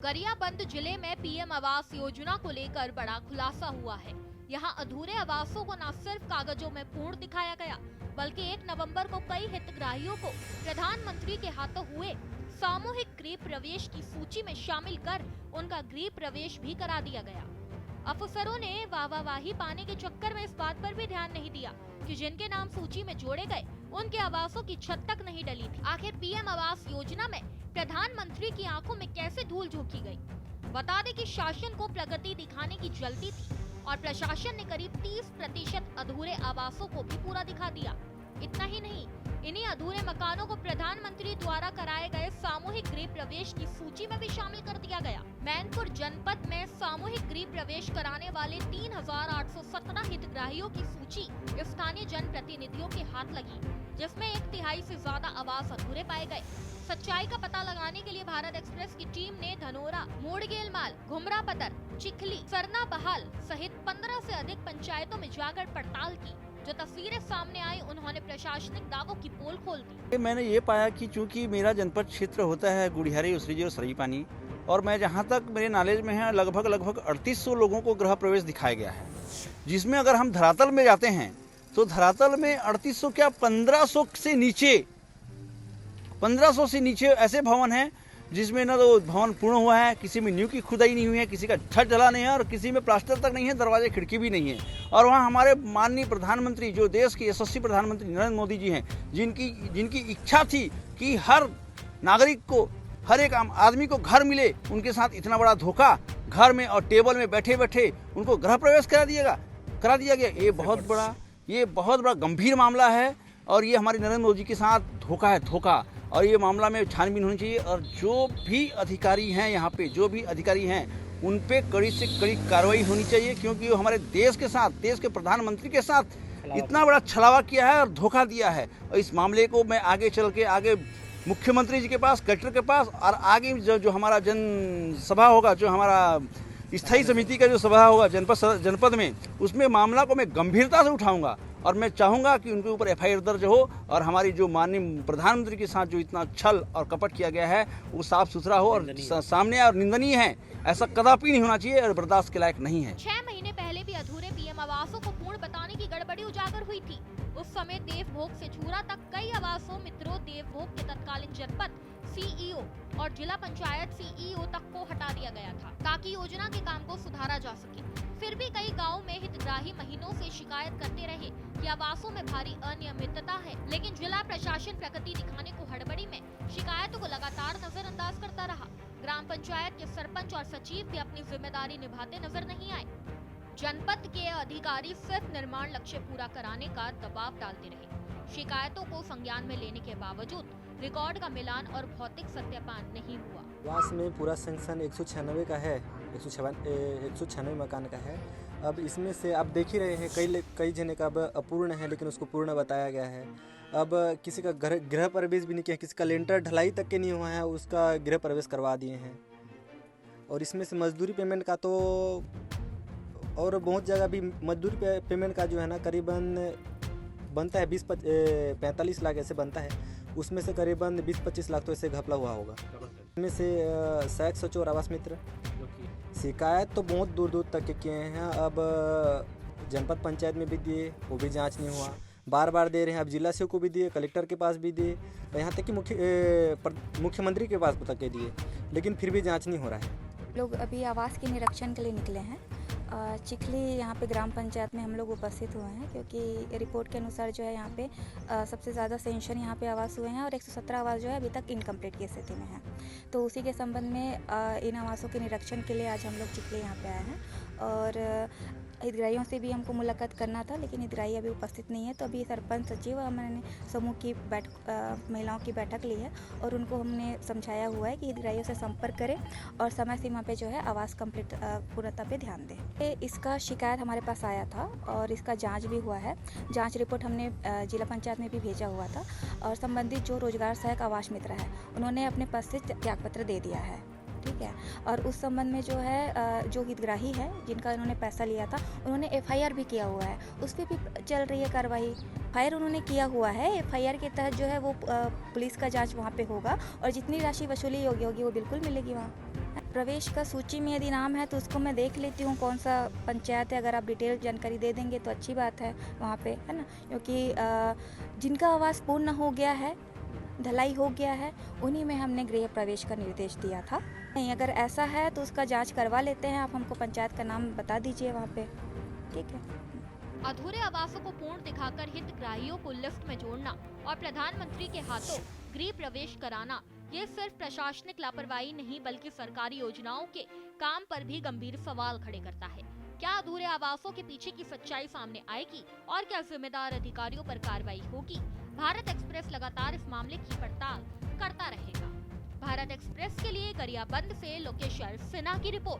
गरियाबंद जिले में पीएम आवास योजना को लेकर बड़ा खुलासा हुआ है। यहां अधूरे आवासों को न सिर्फ कागजों में पूर्ण दिखाया गया, बल्कि 1 नवंबर को कई हितग्राहियों को प्रधानमंत्री के हाथों हुए सामूहिक गृह प्रवेश की सूची में शामिल कर उनका गृह प्रवेश भी करा दिया गया। अफसरों ने वाहवाही पाने के चक्कर में इस बात पर भी ध्यान नहीं दिया कि जिनके नाम सूची में जोड़े गए उनके आवासों की छत तक नहीं डली थी। आखिर पीएम आवास योजना में प्रधानमंत्री की आंखों में कैसे धूल झोंकी गई? बता दें कि शासन को प्रगति दिखाने की जल्दी थी और प्रशासन ने करीब 30% अधूरे आवासों को भी पूरा दिखा दिया। इतना ही नहीं, इन्हीं अधूरे मकानों को प्रधानमंत्री द्वारा कराए गए सामूहिक गृह प्रवेश की सूची में भी शामिल कर दिया गया। मैनपुर जनपद में सामूहिक गृह प्रवेश कराने वाले 3817 हितग्राहियों की सूची स्थानीय जनप्रतिनिधियों के हाथ लगी, जिसमें 1/3 से ज्यादा आवास अधूरे पाए गए। सच्चाई का पता लगाने के लिए भारत एक्सप्रेस की टीम ने धनोरा, मोड़गेलमाल, घुमरापदर, चिखली, सरना बहाल सहित 15 से अधिक पंचायतों में जाकर पड़ताल की। जो तस्वीरें सामने आई, उन्होंने प्रशासनिक दावों की पोल खोल दी। मैंने ये पाया कि चूंकि मेरा जनपद क्षेत्र होता है गुड़ियारी, उसरीजी और सरीपानी, और मैं जहाँ तक मेरे नॉलेज में है लगभग 3800 लोगों को गृह प्रवेश दिखाया गया है, जिसमें अगर हम धरातल में जाते हैं तो धरातल में 3800 क्या 1500 से नीचे ऐसे भवन हैं जिसमें न तो भवन पूर्ण हुआ है, किसी में नींव की खुदाई नहीं हुई है, किसी का छत ढला नहीं है और किसी में प्लास्टर तक नहीं है, दरवाजे खिड़की भी नहीं है। और वहाँ हमारे माननीय प्रधानमंत्री, जो देश के यशस्वी प्रधानमंत्री नरेंद्र मोदी जी हैं, जिनकी इच्छा थी कि हर नागरिक को, हर एक आम आदमी को घर मिले, उनके साथ इतना बड़ा धोखा घर में और टेबल में बैठे बैठे उनको गृह प्रवेश करा दिया गया। ये बहुत बड़ा गंभीर मामला है और ये हमारे नरेंद्र मोदी के साथ धोखा है, धोखा। और ये मामला में छानबीन होनी चाहिए और जो भी अधिकारी हैं यहाँ पे, जो भी अधिकारी हैं, उन पे कड़ी से कड़ी कार्रवाई होनी चाहिए, क्योंकि वो हमारे देश के साथ, देश के प्रधानमंत्री के साथ इतना बड़ा छलावा किया है और धोखा दिया है। और इस मामले को मैं आगे चल के आगे मुख्यमंत्री जी के पास, कलेक्टर के पास और आगे जो हमारा जनसभा होगा, जो हमारा स्थायी समिति का जो सभा होगा जनपद में, उसमें मामला को मैं गंभीरता से उठाऊंगा और मैं चाहूंगा कि उनके ऊपर FIR दर्ज हो और हमारी जो माननीय प्रधानमंत्री के साथ जो इतना छल और कपट किया गया है वो साफ सुथरा हो और सामने और निंदनीय है। ऐसा कदापि नहीं होना चाहिए और बर्दाश्त के लायक नहीं है। 6 महीने पहले भी अधूरे पीएम आवासों को पूर्ण बताने की गड़बड़ी उजागर हुई थी। उस समय देवभोग से चूरा तक कई आवासों मित्रों देवभोग के तत्कालीन जनपद CEO और जिला पंचायत CEO तक को हटा दिया गया था, ताकि योजना के काम को सुधारा जा सके। फिर भी कई गाँव में हितग्राही महीनों से शिकायत करते रहे कि आवासों में भारी अनियमितता है, लेकिन जिला प्रशासन प्रगति दिखाने को हड़बड़ी में शिकायतों को लगातार नजरअंदाज करता रहा। ग्राम पंचायत के सरपंच और सचिव भी अपनी जिम्मेदारी निभाते नजर नहीं आए। जनपद के अधिकारी सिर्फ निर्माण लक्ष्य पूरा कराने का दबाव डालते रहे। शिकायतों को संज्ञान में लेने के बावजूद रिकॉर्ड का मिलान और भौतिक सत्यापन नहीं हुआ। आवास में पूरा सेंक्शन 196 का है, 196 मकान का है। अब इसमें से आप देख ही रहे हैं कई जने का अब अपूर्ण है, लेकिन उसको पूर्ण बताया गया है। अब किसी का गृह प्रवेश भी नहीं किया, किसी का लेंटर ढलाई तक के नहीं हुआ है, उसका गृह प्रवेश करवा दिए हैं। और इसमें से मजदूरी पेमेंट का तो और बहुत जगह भी मजदूरी पेमेंट का जो है ना करीबन बनता है 45 लाख ऐसे बनता है, उसमें से करीबन 20-25 लाख तो ऐसे घपला हुआ होगा। इसमें से सहायक सचिव और आवास मित्र शिकायत तो बहुत दूर दूर तक के किए हैं। अब जनपद पंचायत में भी दिए, वो भी जांच नहीं हुआ, बार बार दे रहे हैं। अब जिला से को भी दिए, कलेक्टर के पास भी दिए, यहाँ तक कि मुख्यमंत्री के पास तक के दिए, लेकिन फिर भी जांच नहीं हो रहा है। लोग अभी आवास के निरीक्षण के लिए निकले हैं। चिखली यहाँ पे ग्राम पंचायत में हम लोग उपस्थित हुए हैं, क्योंकि रिपोर्ट के अनुसार जो है यहाँ पे सबसे ज़्यादा सेंशन यहाँ पे आवास हुए हैं और 117 आवास जो है अभी तक इनकम्प्लीट की स्थिति में है। तो उसी के संबंध में इन आवासों के निरीक्षण के लिए आज हम लोग चिखली यहाँ पे आए हैं। और हितग्राहियों से भी हमको मुलाकात करना था, लेकिन हितग्राही अभी उपस्थित नहीं है। तो अभी सरपंच सचिव हमने समूह की महिलाओं की बैठक ली है और उनको हमने समझाया हुआ है कि हितग्राहियों से संपर्क करें और समय सीमा पे जो है आवास कंप्लीट पूर्णता पे ध्यान दें। इसका शिकायत हमारे पास आया था और इसका जांच भी हुआ है। जांच रिपोर्ट हमने जिला पंचायत में भी भेजा हुआ था और संबंधित जो रोजगार सहायक आवास मित्र है उन्होंने अपने पद से त्यागपत्र दे दिया है। ठीक है। और उस संबंध में जो है जो हितग्राही है जिनका उन्होंने पैसा लिया था उन्होंने FIR भी किया हुआ है, उस पर भी चल रही है कार्रवाई। FIR उन्होंने किया हुआ है, FIR के तहत जो है वो पुलिस का जांच वहाँ पे होगा और जितनी राशि वसूली होगी वो बिल्कुल मिलेगी वहाँ। प्रवेश का सूची में यदि नाम है तो उसको मैं देख लेती हूँ कौन सा पंचायत है। अगर आप डिटेल जानकारी दे देंगे तो अच्छी बात है वहाँ पे, है ना, क्योंकि जिनका आवास पूर्ण हो गया है, ढलाई हो गया है, उन्हीं में हमने गृह प्रवेश का निर्देश दिया था। नहीं, अगर ऐसा है तो उसका जांच करवा लेते हैं। आप हमको पंचायत का नाम बता दीजिए वहाँ पे, ठीक है। अधूरे आवासों को पूर्ण दिखाकर हितग्राहियों को लिस्ट में जोड़ना और प्रधानमंत्री के हाथों गृह प्रवेश कराना, ये सिर्फ प्रशासनिक लापरवाही नहीं बल्कि सरकारी योजनाओं के काम पर भी गंभीर सवाल खड़े करता है। क्या अधूरे आवासों के पीछे की सच्चाई सामने आएगी और क्या जिम्मेदार अधिकारियों पर कार्रवाई होगी? भारत एक्सप्रेस लगातार इस मामले की पड़ताल करता रहेगा। भारत एक्सप्रेस के लिए गरियाबंद से लोकेश सिन्हा की रिपोर्ट।